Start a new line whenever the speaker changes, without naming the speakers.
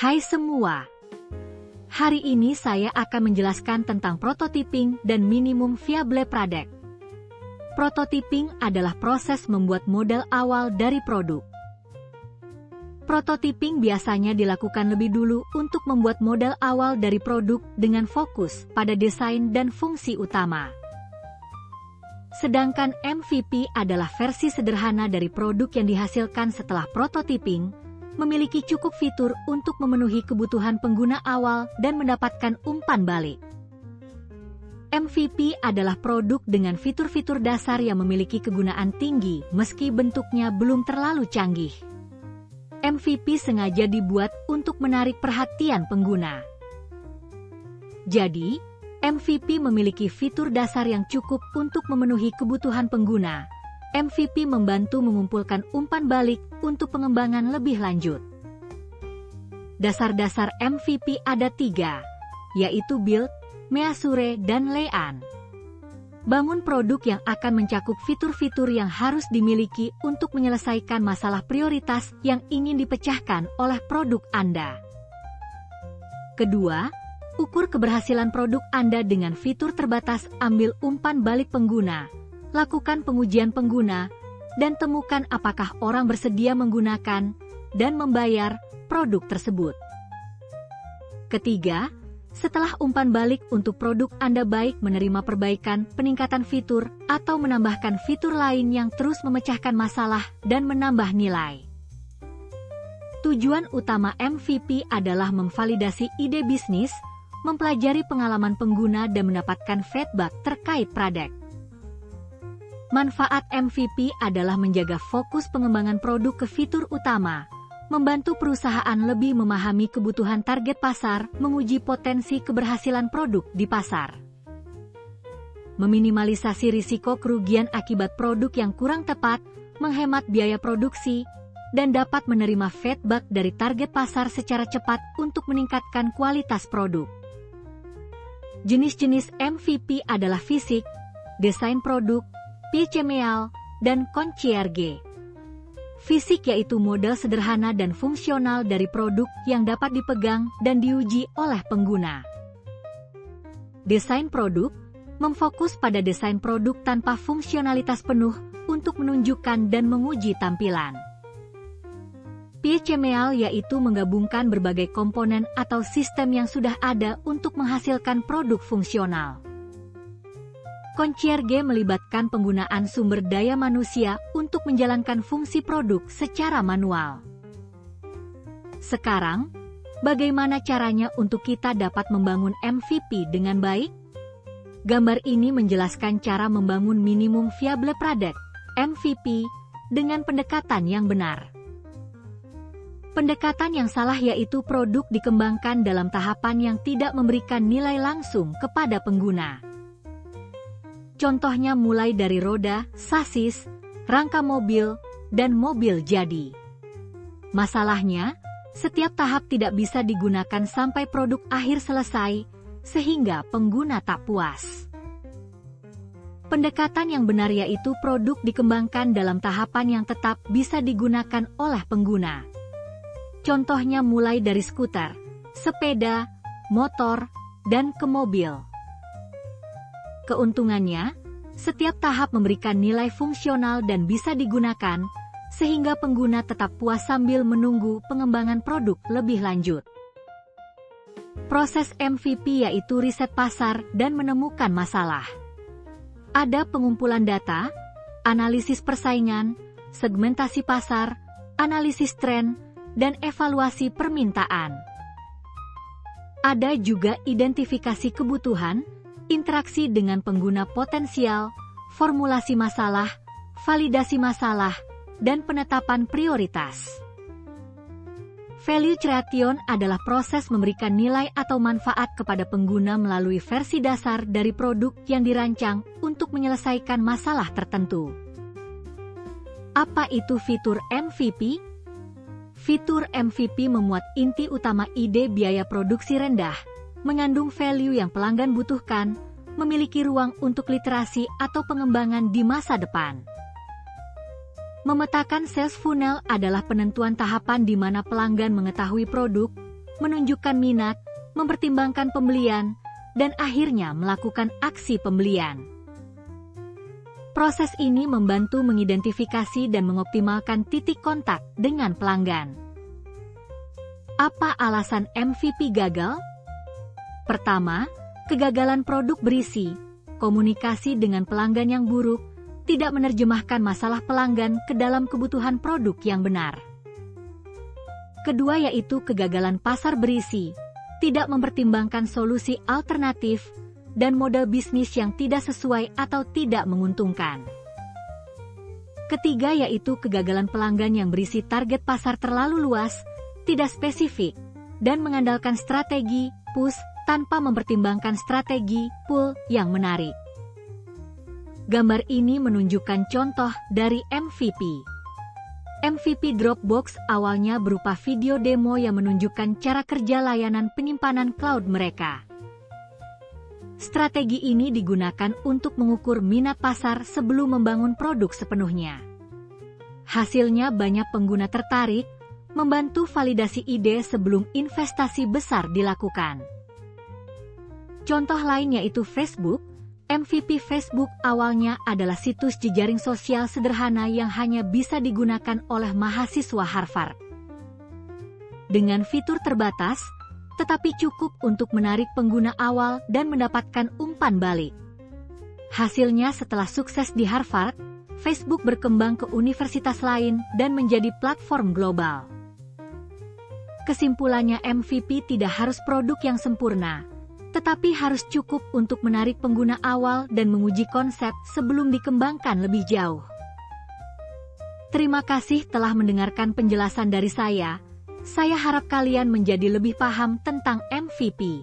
Hai semua. Hari ini saya akan menjelaskan tentang prototyping dan minimum viable product. Prototyping adalah proses membuat model awal dari produk. Prototyping biasanya dilakukan lebih dulu untuk membuat model awal dari produk dengan fokus pada desain dan fungsi utama. Sedangkan MVP adalah versi sederhana dari produk yang dihasilkan setelah prototyping, memiliki cukup fitur untuk memenuhi kebutuhan pengguna awal dan mendapatkan umpan balik. MVP adalah produk dengan fitur-fitur dasar yang memiliki kegunaan tinggi meski bentuknya belum terlalu canggih. MVP sengaja dibuat untuk menarik perhatian pengguna. Jadi, MVP memiliki fitur dasar yang cukup untuk memenuhi kebutuhan pengguna. MVP membantu mengumpulkan umpan balik untuk pengembangan lebih lanjut. Dasar-dasar MVP ada 3, yaitu build, measure, dan lay-on. Bangun produk yang akan mencakup fitur-fitur yang harus dimiliki untuk menyelesaikan masalah prioritas yang ingin dipecahkan oleh produk Anda. Kedua, ukur keberhasilan produk Anda dengan fitur terbatas. Ambil umpan balik pengguna, lakukan pengujian pengguna, dan temukan apakah orang bersedia menggunakan dan membayar produk tersebut. Ketiga, setelah umpan balik untuk produk Anda baik menerima perbaikan, peningkatan fitur, atau menambahkan fitur lain yang terus memecahkan masalah dan menambah nilai. Tujuan utama MVP adalah memvalidasi ide bisnis, mempelajari pengalaman pengguna dan mendapatkan feedback terkait produk. Manfaat MVP adalah menjaga fokus pengembangan produk ke fitur utama, membantu perusahaan lebih memahami kebutuhan target pasar, menguji potensi keberhasilan produk di pasar, meminimalisasi risiko kerugian akibat produk yang kurang tepat, menghemat biaya produksi, dan dapat menerima feedback dari target pasar secara cepat untuk meningkatkan kualitas produk. Jenis-jenis MVP adalah fisik, desain produk, PCML, dan concierge. Fisik yaitu model sederhana dan fungsional dari produk yang dapat dipegang dan diuji oleh pengguna. Desain produk memfokus pada desain produk tanpa fungsionalitas penuh untuk menunjukkan dan menguji tampilan. PCML yaitu menggabungkan berbagai komponen atau sistem yang sudah ada untuk menghasilkan produk fungsional. Concierge melibatkan penggunaan sumber daya manusia untuk menjalankan fungsi produk secara manual. Sekarang, bagaimana caranya untuk kita dapat membangun MVP dengan baik? Gambar ini menjelaskan cara membangun minimum viable product, MVP, dengan pendekatan yang benar. Pendekatan yang salah yaitu produk dikembangkan dalam tahapan yang tidak memberikan nilai langsung kepada pengguna. Contohnya mulai dari roda, sasis, rangka mobil, dan mobil jadi. Masalahnya, setiap tahap tidak bisa digunakan sampai produk akhir selesai, sehingga pengguna tak puas. Pendekatan yang benar yaitu produk dikembangkan dalam tahapan yang tetap bisa digunakan oleh pengguna. Contohnya mulai dari skuter, sepeda, motor, dan ke mobil. Keuntungannya, setiap tahap memberikan nilai fungsional dan bisa digunakan, sehingga pengguna tetap puas sambil menunggu pengembangan produk lebih lanjut. Proses MVP yaitu riset pasar dan menemukan masalah. Ada pengumpulan data, analisis persaingan, segmentasi pasar, analisis tren, dan evaluasi permintaan. Ada juga identifikasi kebutuhan, interaksi dengan pengguna potensial, formulasi masalah, validasi masalah, dan penetapan prioritas. Value creation adalah proses memberikan nilai atau manfaat kepada pengguna melalui versi dasar dari produk yang dirancang untuk menyelesaikan masalah tertentu. Apa itu fitur MVP? Fitur MVP memuat inti utama ide biaya produksi rendah, mengandung value yang pelanggan butuhkan, memiliki ruang untuk literasi atau pengembangan di masa depan. Memetakan sales funnel adalah penentuan tahapan di mana pelanggan mengetahui produk, menunjukkan minat, mempertimbangkan pembelian, dan akhirnya melakukan aksi pembelian. Proses ini membantu mengidentifikasi dan mengoptimalkan titik kontak dengan pelanggan. Apa alasan MVP gagal? Pertama, kegagalan produk berisi komunikasi dengan pelanggan yang buruk, tidak menerjemahkan masalah pelanggan ke dalam kebutuhan produk yang benar. Kedua yaitu kegagalan pasar berisi, tidak mempertimbangkan solusi alternatif, dan model bisnis yang tidak sesuai atau tidak menguntungkan. Ketiga yaitu kegagalan pelanggan yang berisi target pasar terlalu luas, tidak spesifik, dan mengandalkan strategi push tanpa mempertimbangkan strategi pull yang menarik. Gambar ini menunjukkan contoh dari MVP. MVP Dropbox awalnya berupa video demo yang menunjukkan cara kerja layanan penyimpanan cloud mereka. Strategi ini digunakan untuk mengukur minat pasar sebelum membangun produk sepenuhnya. Hasilnya banyak pengguna tertarik, membantu validasi ide sebelum investasi besar dilakukan. Contoh lain yaitu Facebook. MVP Facebook awalnya adalah situs jejaring sosial sederhana yang hanya bisa digunakan oleh mahasiswa Harvard. Dengan fitur terbatas, tetapi cukup untuk menarik pengguna awal dan mendapatkan umpan balik. Hasilnya setelah sukses di Harvard, Facebook berkembang ke universitas lain dan menjadi platform global. Kesimpulannya MVP tidak harus produk yang sempurna, tetapi harus cukup untuk menarik pengguna awal dan menguji konsep sebelum dikembangkan lebih jauh. Terima kasih telah mendengarkan penjelasan dari saya. Saya harap kalian menjadi lebih paham tentang MVP.